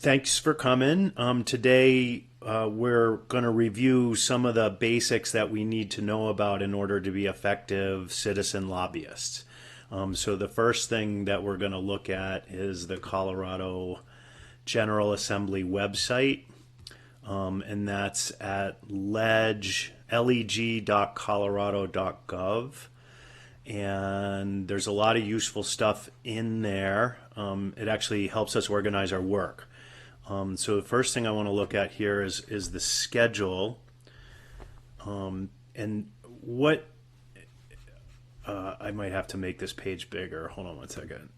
Thanks for coming. Today, we're going to review some of the basics that we need to know about in order to be effective citizen lobbyists. So the first thing that we're going to look at is the Colorado General Assembly website, and that's at leg.colorado.gov. And there's a lot of useful stuff in there. It actually helps us organize our work. So the first thing I want to look at here is the schedule, and what I might have to make this page bigger. Hold on one second.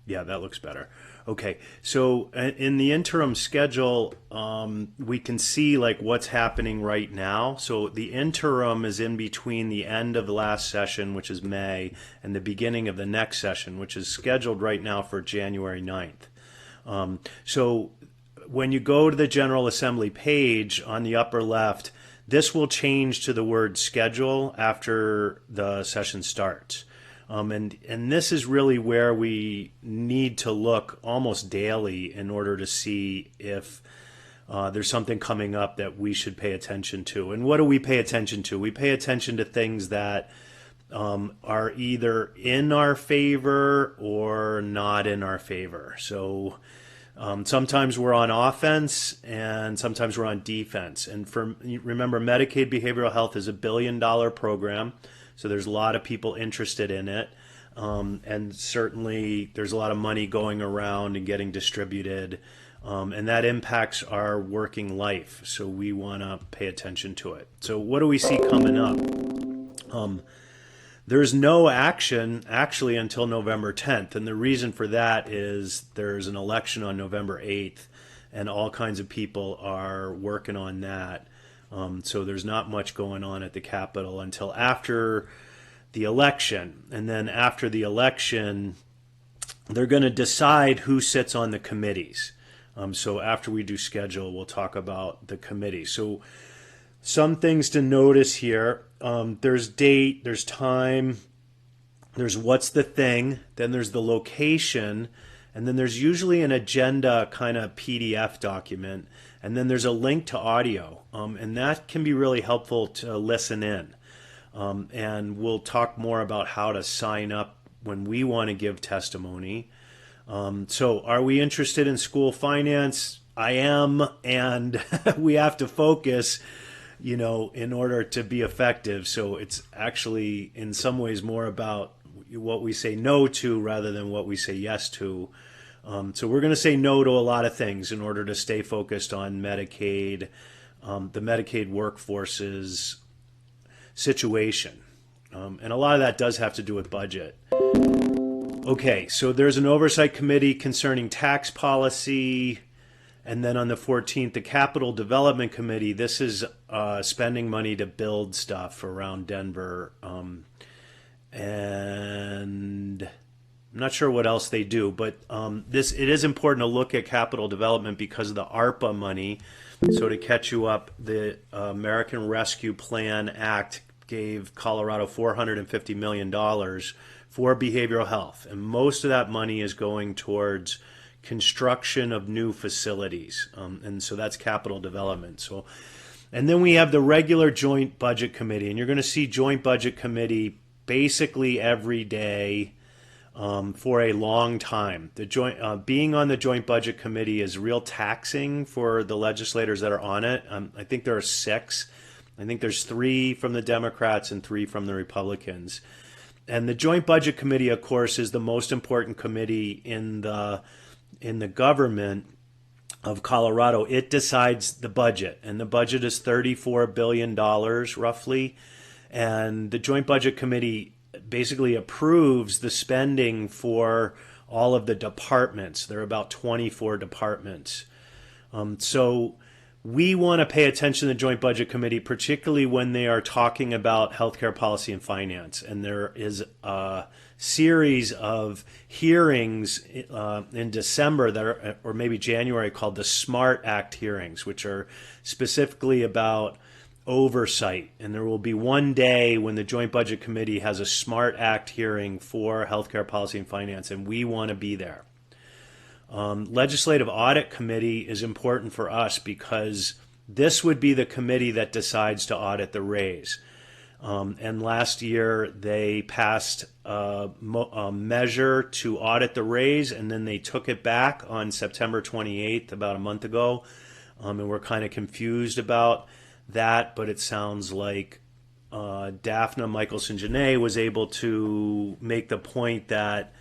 Yeah, that looks better. Okay, so in the interim schedule, we can see like what's happening right now. So the interim is in between the end of the last session, which is May, and the beginning of the next session, which is scheduled right now for January 9th. So when you go to the General Assembly page on the upper left, this will change to the word schedule after the session starts. And this is really where we need to look almost daily in order to see if there's something coming up that we should pay attention to. And what do we pay attention to? We pay attention to things that are either in our favor or not in our favor. So sometimes we're on offense and sometimes we're on defense. And remember, Medicaid behavioral health is $1 billion program. So there's a lot of people interested in it. And certainly there's a lot of money going around and getting distributed. And that impacts our working life. So we want to pay attention to it. So what do we see coming up? There's no action actually until November 10th. And the reason for that is there's an election on November 8th. And all kinds of people are working on that. So there's not much going on at the Capitol until after the election. And then after the election, they're going to decide who sits on the committees. So after we do schedule, we'll talk about the committee. So some things to notice here. There's date, there's time, there's what's the thing, then there's the location, and then there's usually an agenda kind of PDF document. And then there's a link to audio, and that can be really helpful to listen in. And we'll talk more about how to sign up when we want to give testimony. So are we interested in school finance? I am, and we have to focus, in order to be effective. So it's actually in some ways more about what we say no to rather than what we say yes to. So we're going to say no to a lot of things in order to stay focused on Medicaid, the Medicaid workforce's situation. And a lot of that does have to do with budget. Okay, so there's an oversight committee concerning tax policy. And then on the 14th, the Capital Development Committee. This is spending money to build stuff around Denver. And I'm not sure what else they do, but it is important to look at capital development because of the ARPA money. So to catch you up, the American Rescue Plan Act gave Colorado $450 million for behavioral health, and most of that money is going towards construction of new facilities, and so that's capital development. So, and then we have the regular Joint Budget Committee, and you're going to see Joint Budget Committee basically every day. For a long time. Being on the Joint Budget Committee is real taxing for the legislators that are on it. I think there are 6. I think there's 3 from the Democrats and 3 from the Republicans. And the Joint Budget Committee, of course, is the most important committee in the government of Colorado. It decides the budget, and the budget is $34 billion roughly. And the Joint Budget Committee basically approves the spending for all of the departments. There are about 24 departments. So we want to pay attention to the Joint Budget Committee, particularly when they are talking about healthcare policy and finance. And there is a series of hearings in December that are, or maybe January, called the SMART Act hearings, which are specifically about oversight, and there will be one day when the Joint Budget Committee has a SMART Act hearing for healthcare policy and finance, and we want to be there. Legislative Audit Committee is important for us because this would be the committee that decides to audit the raise. And last year they passed a measure to audit the raise, and then they took it back on September 28th, about a month ago. And we're kind of confused about that, but it sounds like Daphne Michelson-Janae was able to make the point that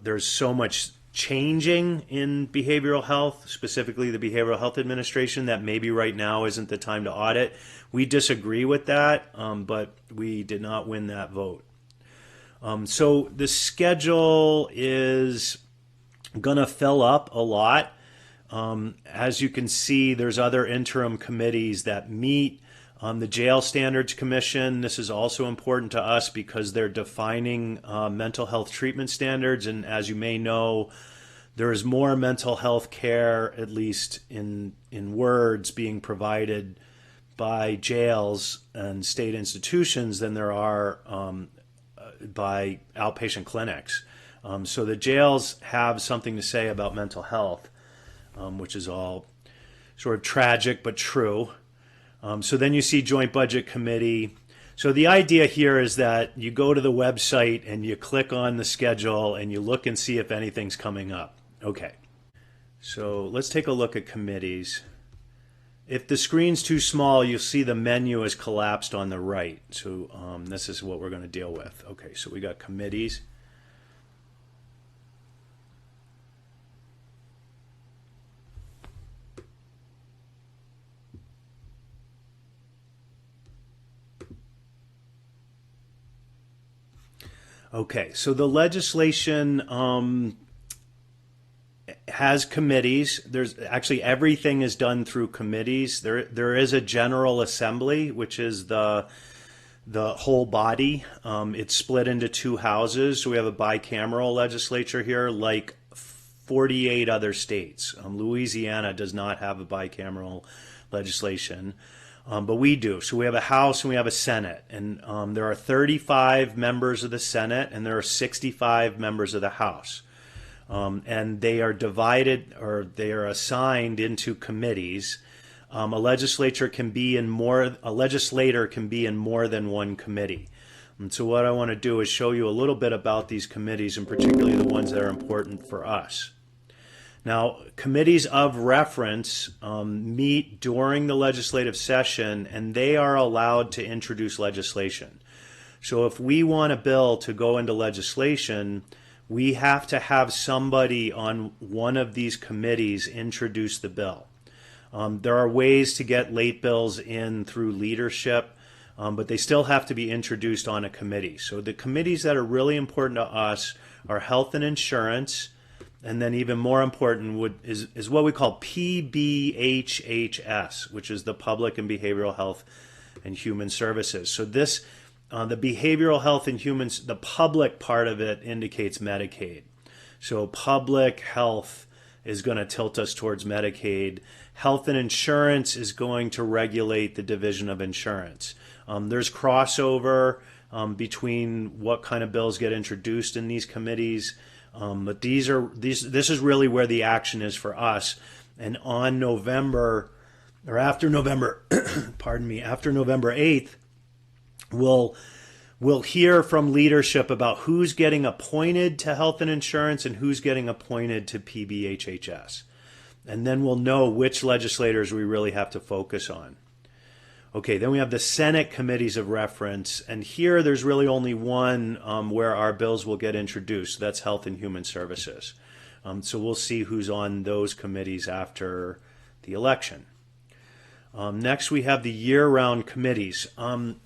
there's so much changing in behavioral health, specifically the Behavioral Health Administration, that maybe right now isn't the time to audit. We disagree with that, but we did not win that vote. So the schedule is going to fill up a lot. As you can see, there's other interim committees that meet. The Jail Standards Commission, this is also important to us because they're defining mental health treatment standards, and as you may know, there is more mental health care, at least in words, being provided by jails and state institutions than there are by outpatient clinics. So the jails have something to say about mental health, which is all sort of tragic but true. So then you see Joint Budget Committee. So the idea here is that you go to the website and you click on the schedule and you look and see if anything's coming up. Okay, so let's take a look at committees. If the screen's too small, you'll see the menu is collapsed on the right. So this is what we're going to deal with. Okay, so we got committees. Okay, so the legislation has committees. There's actually everything is done through committees. There is a General Assembly, which is the whole body. It's split into two houses. So we have a bicameral legislature here, like 48 other states. Louisiana does not have a bicameral legislation. But we do. So we have a House and we have a Senate. And there are 35 members of the Senate and there are 65 members of the House. And they are divided, or they are assigned into committees. A legislator can be in more than one committee. And so what I want to do is show you a little bit about these committees, and particularly the ones that are important for us. Now, committees of reference meet during the legislative session, and they are allowed to introduce legislation. So if we want a bill to go into legislation, we have to have somebody on one of these committees introduce the bill. There are ways to get late bills in through leadership, but they still have to be introduced on a committee. So the committees that are really important to us are health and insurance, and then even more important is what we call PBHHS, which is the Public and Behavioral Health and Human Services. So this, the behavioral health and humans, the public part of it indicates Medicaid. So public health is going to tilt us towards Medicaid. Health and insurance is going to regulate the division of insurance. There's crossover between what kind of bills get introduced in these committees. But this is really where the action is for us. And on November, or after November, pardon me, after November 8th, we'll hear from leadership about who's getting appointed to health and insurance and who's getting appointed to PBHHS. And then we'll know which legislators we really have to focus on. Okay, then we have the Senate committees of reference, and here there's really only one where our bills will get introduced. That's Health and Human Services. So we'll see who's on those committees after the election. Next, we have the year-round committees. I'm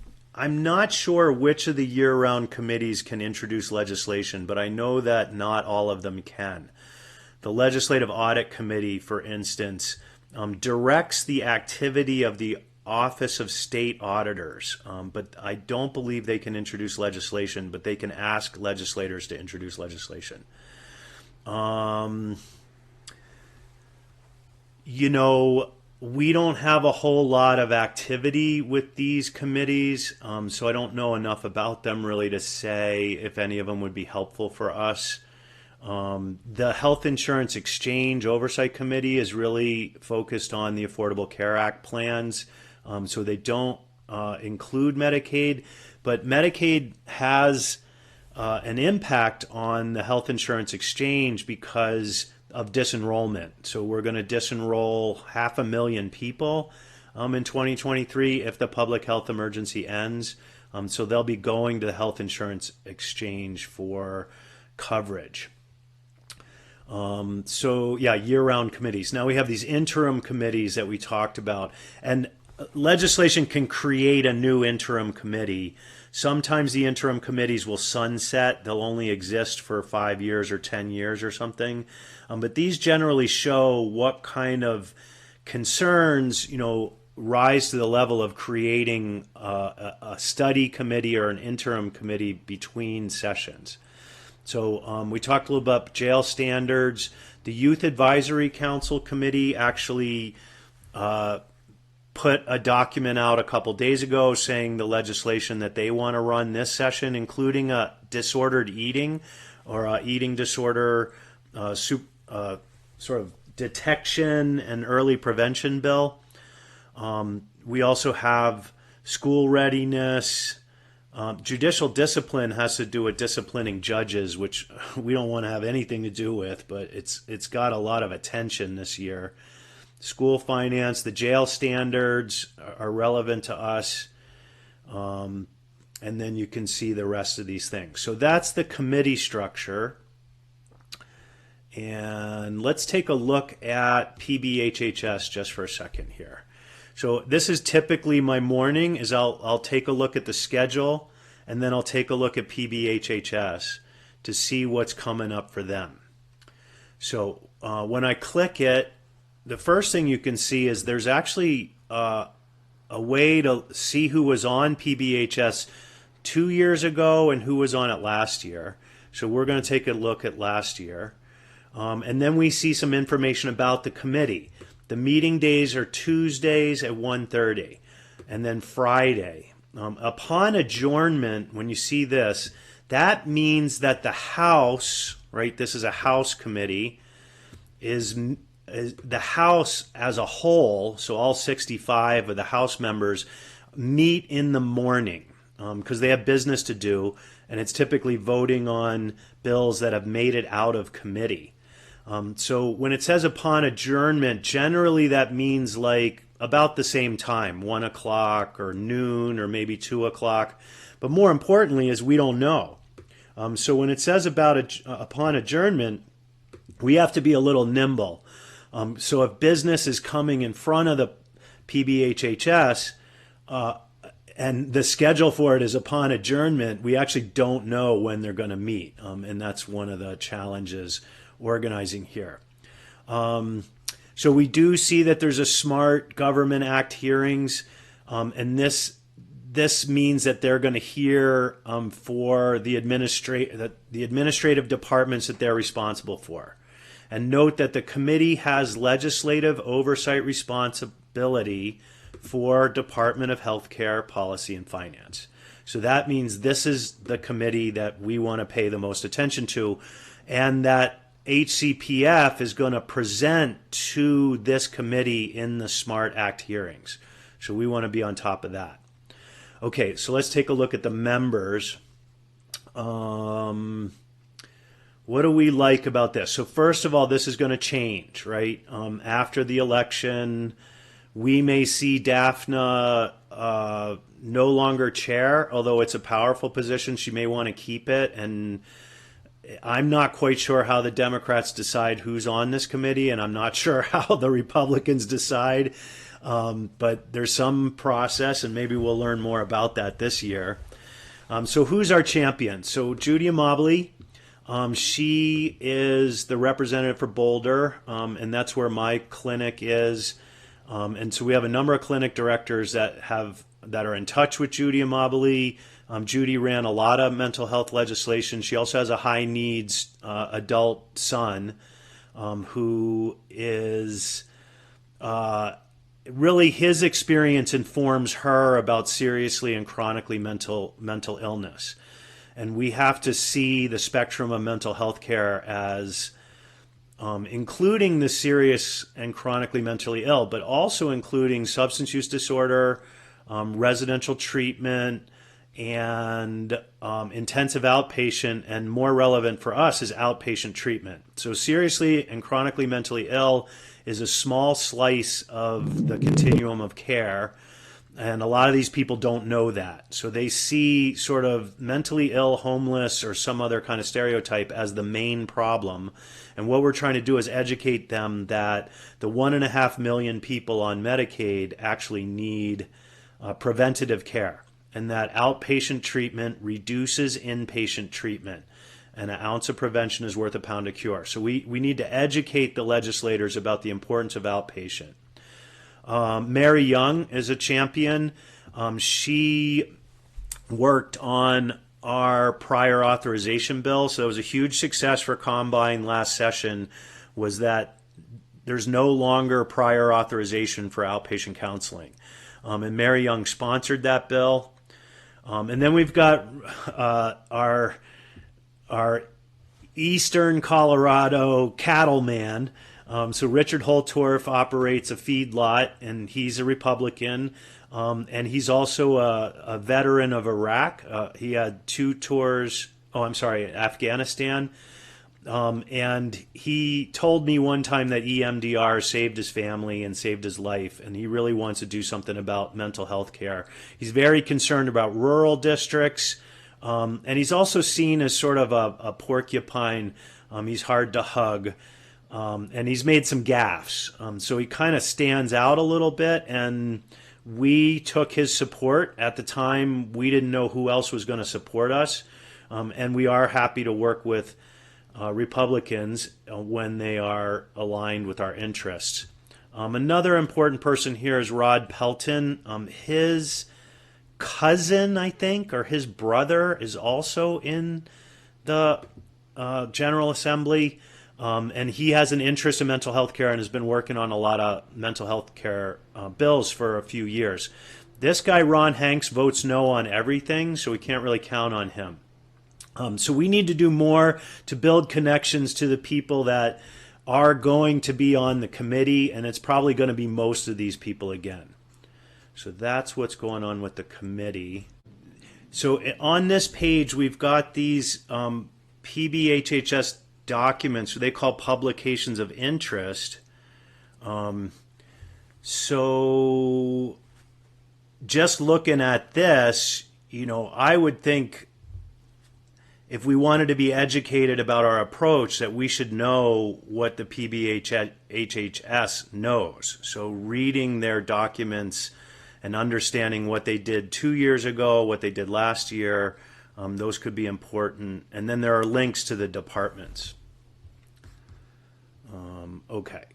not sure which of the year-round committees can introduce legislation, but I know that not all of them can. The Legislative Audit Committee, for instance, directs the activity of the Office of State Auditors, but I don't believe they can introduce legislation, but they can ask legislators to introduce legislation. You know, We don't have a whole lot of activity with these committees, so I don't know enough about them really to say if any of them would be helpful for us. The Health Insurance Exchange Oversight Committee is really focused on the Affordable Care Act plans, so they don't include Medicaid, but Medicaid has an impact on the Health Insurance Exchange because of disenrollment. So we're going to disenroll 500,000 people in 2023 if the public health emergency ends. So they'll be going to the Health Insurance Exchange for coverage. So yeah, year-round committees. Now we have these interim committees that we talked about, and legislation can create a new interim committee. Sometimes the interim committees will sunset. They'll only exist for 5 years or 10 years or something. But these generally show what kind of concerns, rise to the level of creating a study committee or an interim committee between sessions. So we talked a little about jail standards. The Youth Advisory Council Committee actually put a document out a couple days ago saying the legislation that they want to run this session, including a disordered eating or a eating disorder sort of detection and early prevention bill. We also have school readiness. Judicial discipline has to do with disciplining judges, which we don't want to have anything to do with, but it's got a lot of attention this year. School finance, the jail standards are relevant to us. And then you can see the rest of these things. So that's the committee structure. And let's take a look at PBHHS just for a second here. So this is typically my morning, is I'll take a look at the schedule, and then I'll take a look at PBHHS to see what's coming up for them. So when I click it, the first thing you can see is there's actually a way to see who was on PBHS 2 years ago and who was on it last year. So we're going to take a look at last year. And then we see some information about the committee. The meeting days are Tuesdays at 1:30 and then Friday. Upon adjournment, when you see this, that means that the House, right, this is a House committee, is the House as a whole, so all 65 of the House members meet in the morning because they have business to do, and it's typically voting on bills that have made it out of committee. So when it says upon adjournment, generally that means like about the same time, 1 o'clock or noon or maybe 2 o'clock. But more importantly is we don't know. So when it says upon adjournment, we have to be a little nimble. So if business is coming in front of the PBHHS and the schedule for it is upon adjournment, we actually don't know when they're going to meet. And that's one of the challenges organizing here. So we do see that there's a Smart Government Act hearings, and this means that they're going to hear for the administrative departments that they're responsible for. And note that the committee has legislative oversight responsibility for Department of Healthcare Policy and Finance. So that means this is the committee that we want to pay the most attention to, and that HCPF is going to present to this committee in the SMART Act hearings. So we want to be on top of that. Okay, so let's take a look at the members. What do we like about this? So first of all, this is going to change, right? After the election, we may see Daphna no longer chair, although it's a powerful position. She may want to keep it, and I'm not quite sure how the Democrats decide who's on this committee, and I'm not sure how the Republicans decide, but there's some process, and maybe we'll learn more about that this year. So who's our champion? So Judy Amabile, she is the representative for Boulder, and that's where my clinic is. And so we have a number of clinic directors that are in touch with Judy Amabile. Judy ran a lot of mental health legislation. She also has a high needs adult son who is really his experience informs her about seriously and chronically mental illness. And we have to see the spectrum of mental health care as including the serious and chronically mentally ill, but also including substance use disorder, residential treatment, and intensive outpatient, and more relevant for us is outpatient treatment. So seriously and chronically mentally ill is a small slice of the continuum of care, and a lot of these people don't know that. So they see sort of mentally ill, homeless, or some other kind of stereotype as the main problem. And what we're trying to do is educate them that the 1.5 million people on Medicaid actually need preventative care, and that outpatient treatment reduces inpatient treatment. And an ounce of prevention is worth a pound of cure. So we need to educate the legislators about the importance of outpatient. Mary Young is a champion. She worked on our prior authorization bill. So it was a huge success for Combine last session, was that there's no longer prior authorization for outpatient counseling. And Mary Young sponsored that bill. And then we've got our Eastern Colorado cattleman. So Richard Holtorf operates a feedlot, and he's a Republican. And he's also a veteran of Iraq. He had 2 tours, Afghanistan. And he told me one time that EMDR saved his family and saved his life, and he really wants to do something about mental health care. He's very concerned about rural districts. And he's also seen as sort of a porcupine. He's hard to hug. And he's made some gaffes. So he kind of stands out a little bit. And we took his support. At the time, we didn't know who else was going to support us. And we are happy to work with Republicans when they are aligned with our interests. Another important person here is Rod Pelton. His cousin, I think, or his brother is also in the General Assembly, and he has an interest in mental health care and has been working on a lot of mental health care bills for a few years. This guy, Ron Hanks, votes no on everything, so we can't really count on him. So we need to do more to build connections to the people that are going to be on the committee, and it's probably going to be most of these people again. So that's what's going on with the committee. So on this page, we've got these PBHHS documents, they call publications of interest. So just looking at this, I would think if we wanted to be educated about our approach, that we should know what the PBHHS knows. So reading their documents and understanding what they did 2 years ago, what they did last year, those could be important. And then there are links to the departments. Okay.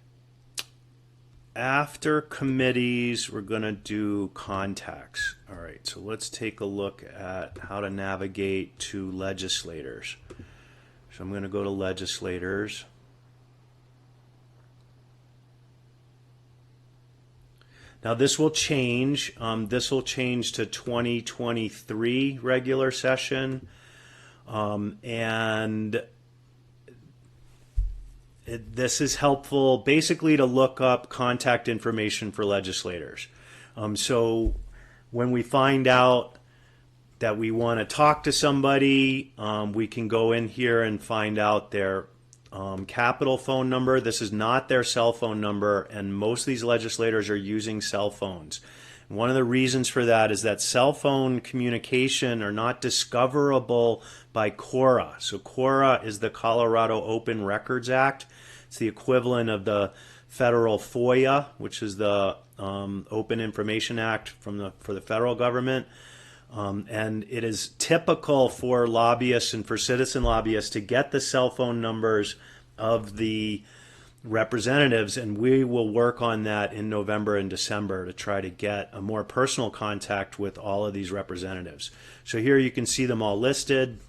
After committees, we're going to do contacts. All right, so let's take a look at how to navigate to legislators. So I'm going to go to legislators. Now this will change. This will change to 2023 regular session. This is helpful basically to look up contact information for legislators. So when we find out that we want to talk to somebody, we can go in here and find out their Capitol phone number. This is not their cell phone number, and most of these legislators are using cell phones. One of the reasons for that is that cell phone communication are not discoverable by CORA. So CORA is the Colorado Open Records Act. It's the equivalent of the federal FOIA, which is the Open Information Act for the federal government. And it is typical for lobbyists and for citizen lobbyists to get the cell phone numbers of the representatives, and we will work on that in November and December to try to get a more personal contact with all of these representatives. So here you can see them all listed,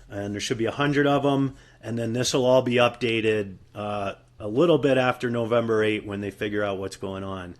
and there should be 100 of them, and then this will all be updated a little bit after November 8 when they figure out what's going on.